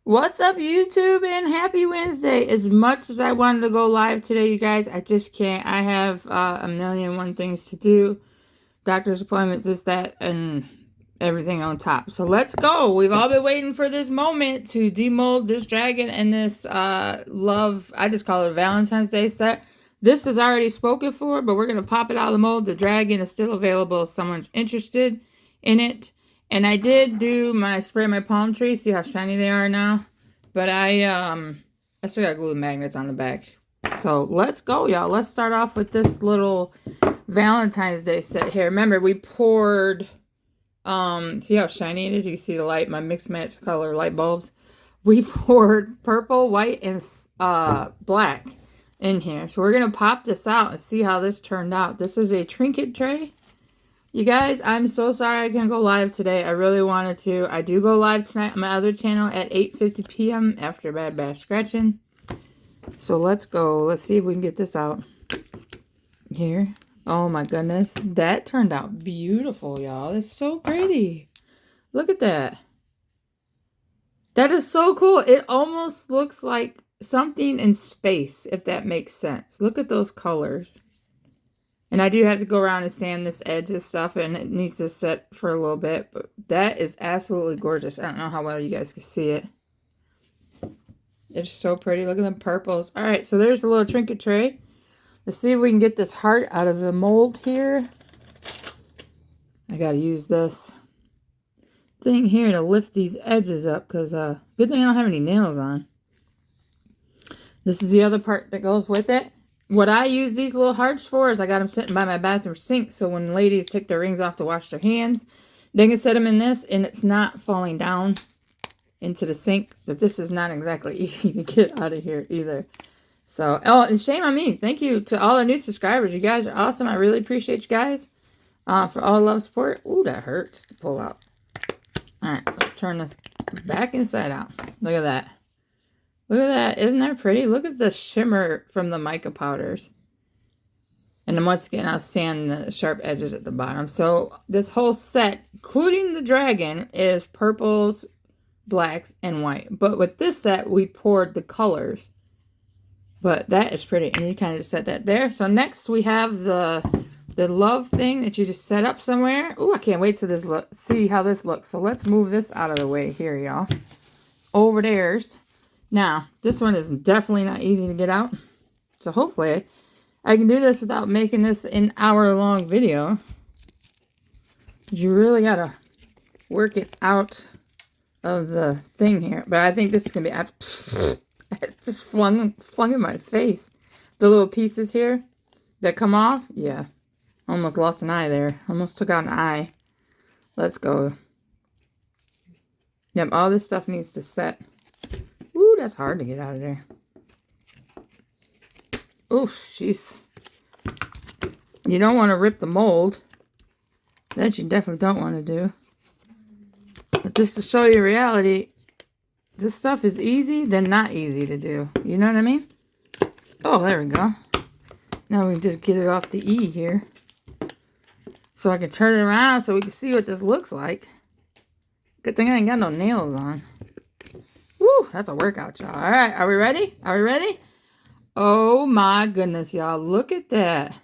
What's up, YouTube, and happy Wednesday. As much as I wanted to go live today, you guys, I just can't. I have a million and one things to do. Doctor's appointments, this, that, and everything on top. So let's go. We've all been waiting for this moment to demold this dragon and this love, I just call it a Valentine's Day set. This is already spoken for, but we're going to pop it out of the mold. The dragon is still available if someone's interested in it. And I did do spray my palm trees. See how shiny they are now? But I still got glue the magnets on the back. So let's go, y'all. Let's start off with this little Valentine's Day set here. Remember, we poured, see how shiny it is? You can see the light, my mixed match color light bulbs. We poured purple, white, and black in here. So we're going to pop this out and see how this turned out. This is a trinket tray. You guys, I'm so sorry I can't go live today. I really wanted to. I do go live tonight on my other channel at 8:50 p.m. after Bad Bash Scratching. So let's go. Let's see if we can get this out here. Oh my goodness. That turned out beautiful, y'all. It's so pretty. Look at that. That is so cool. It almost looks like something in space, if that makes sense. Look at those colors. And I do have to go around and sand this edge and stuff, and it needs to set for a little bit. But that is absolutely gorgeous. I don't know how well you guys can see it. It's so pretty. Look at them purples. All right, so there's a little trinket tray. Let's see if we can get this heart out of the mold here. I got to use this thing here to lift these edges up, because good thing I don't have any nails on. This is the other part that goes with it. What I use these little hearts for is I got them sitting by my bathroom sink, so when ladies take their rings off to wash their hands, they can set them in this, and it's not falling down into the sink. But this is not exactly easy to get out of here either. So, oh, and shame on me. Thank you to all the new subscribers. You guys are awesome. I really appreciate you guys for all the love support. Ooh, that hurts to pull out. All right, let's turn this back inside out. Look at that. Look at that. Isn't that pretty? Look at the shimmer from the mica powders. And then once again, I'll sand the sharp edges at the bottom. So this whole set, including the dragon, is purples, blacks, and white. But with this set, we poured the colors. But that is pretty. And you kind of just set that there. So next we have the love thing that you just set up somewhere. Ooh, I can't wait to see how this looks. So let's move this out of the way here, y'all. Over there's. Now, this one is definitely not easy to get out. So hopefully I can do this without making this an hour-long video. You really got to work it out of the thing here. But I think this is going to be... It just flung in my face. The little pieces here that come off. Yeah. Almost lost an eye there. Almost took out an eye. Let's go. Yep, all this stuff needs to set. Ooh, that's hard to get out of there. Ooh, jeez. You don't want to rip the mold. That you definitely don't want to do. But just to show you reality, this stuff is easy, then not easy to do. You know what I mean? Oh, there we go. Now we can just get it off the E here. So I can turn it around so we can see what this looks like. Good thing I ain't got no nails on. Woo, that's a workout, y'all. All right, are we ready? Are we ready? Oh my goodness, y'all. Look at that.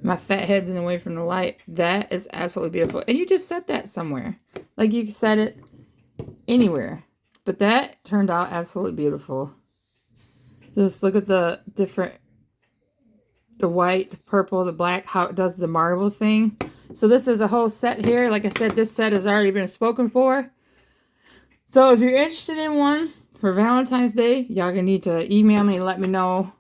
My fat head's in the way from the light. That is absolutely beautiful. And you just set that somewhere. Like you can set it anywhere. But that turned out absolutely beautiful. Just look at the different, the white, the purple, the black, how it does the marble thing. So this is a whole set here. Like I said, this set has already been spoken for. So if you're interested in one for Valentine's Day, y'all gonna need to email me and let me know,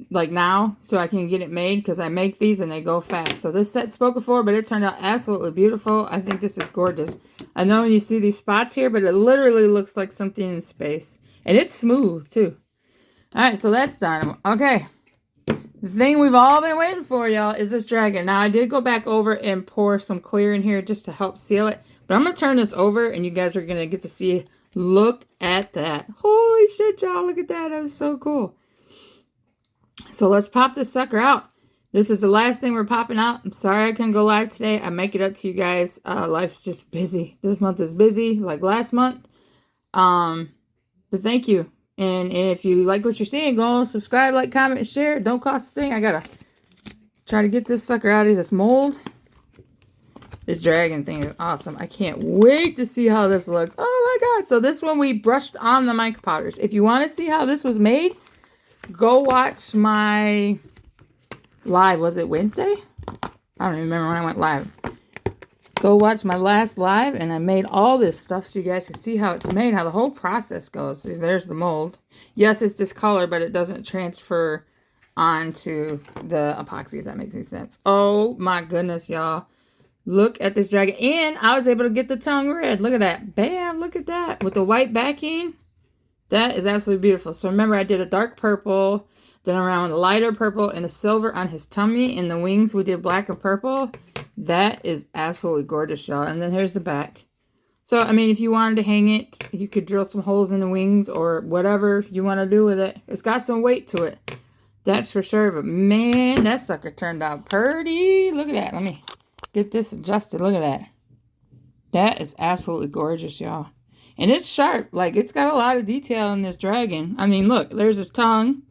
like now, so I can get it made, because I make these and they go fast. So this set's spoken for, but it turned out absolutely beautiful. I think this is gorgeous. I know you see these spots here, but it literally looks like something in space. And it's smooth, too. All right, so that's done. Okay. The thing we've all been waiting for, y'all, is this dragon. Now, I did go back over and pour some clear in here just to help seal it. But I'm going to turn this over, and you guys are going to get to see. Look at that. Holy shit, y'all. Look at that. That is so cool. So let's pop this sucker out. This is the last thing we're popping out. I'm sorry I couldn't go live today. I make it up to you guys. Life's just busy. This month is busy, like last month. But thank you. And if you like what you're seeing, go subscribe, like, comment, share. It don't cost a thing. I gotta try to get this sucker out of this mold. This dragon thing is awesome. I can't wait to see how this looks. Oh my god. So this one we brushed on the mica powders. If you want to see how this was made, go watch my live. Was it Wednesday? I don't even remember when I went live. Go watch my last live, and I made all this stuff so you guys can see how it's made, how the whole process goes. See, there's the mold. Yes, it's discolored, but it doesn't transfer onto the epoxy, if that makes any sense. Oh my goodness, y'all. Look at this dragon. And I was able to get the tongue red. Look at that. Bam, look at that. With the white backing. That is absolutely beautiful. So remember, I did a dark purple, then around a lighter purple and a silver on his tummy. And the wings, we did black and purple. That is absolutely gorgeous, y'all. And then here's the back. So, I mean, if you wanted to hang it, you could drill some holes in the wings or whatever you want to do with it. It's got some weight to it. That's for sure. But, man, that sucker turned out pretty. Look at that. Let me get this adjusted. Look at that. That is absolutely gorgeous, y'all. And it's sharp. Like, it's got a lot of detail in this dragon. I mean, look. There's his tongue.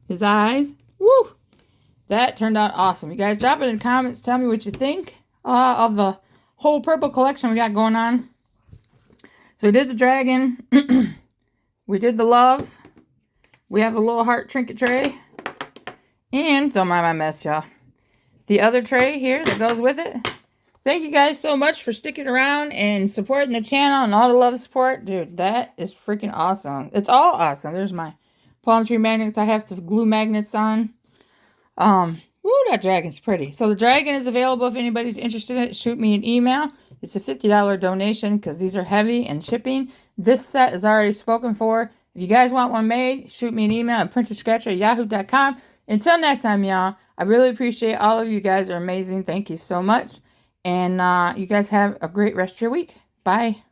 His eyes. Woo! That turned out awesome. You guys drop it in the comments. Tell me what you think of the whole purple collection we got going on. So we did the dragon. We did the love. We have a little heart trinket tray. And, don't mind my mess, y'all, the other tray here that goes with it. Thank you guys so much for sticking around and supporting the channel and all the love and support. Dude, that is freaking awesome. It's all awesome. There's my palm tree magnets. I have to glue magnets on. Ooh, that dragon's pretty. So the dragon is available if anybody's interested in it. Shoot me an email. It's a $50 donation because these are heavy and shipping. This set is already spoken for. If you guys want one made, shoot me an email at princessscratcher@yahoo.com. Until next time, y'all, I really appreciate all of you guys are amazing. Thank you so much. And you guys have a great rest of your week. Bye.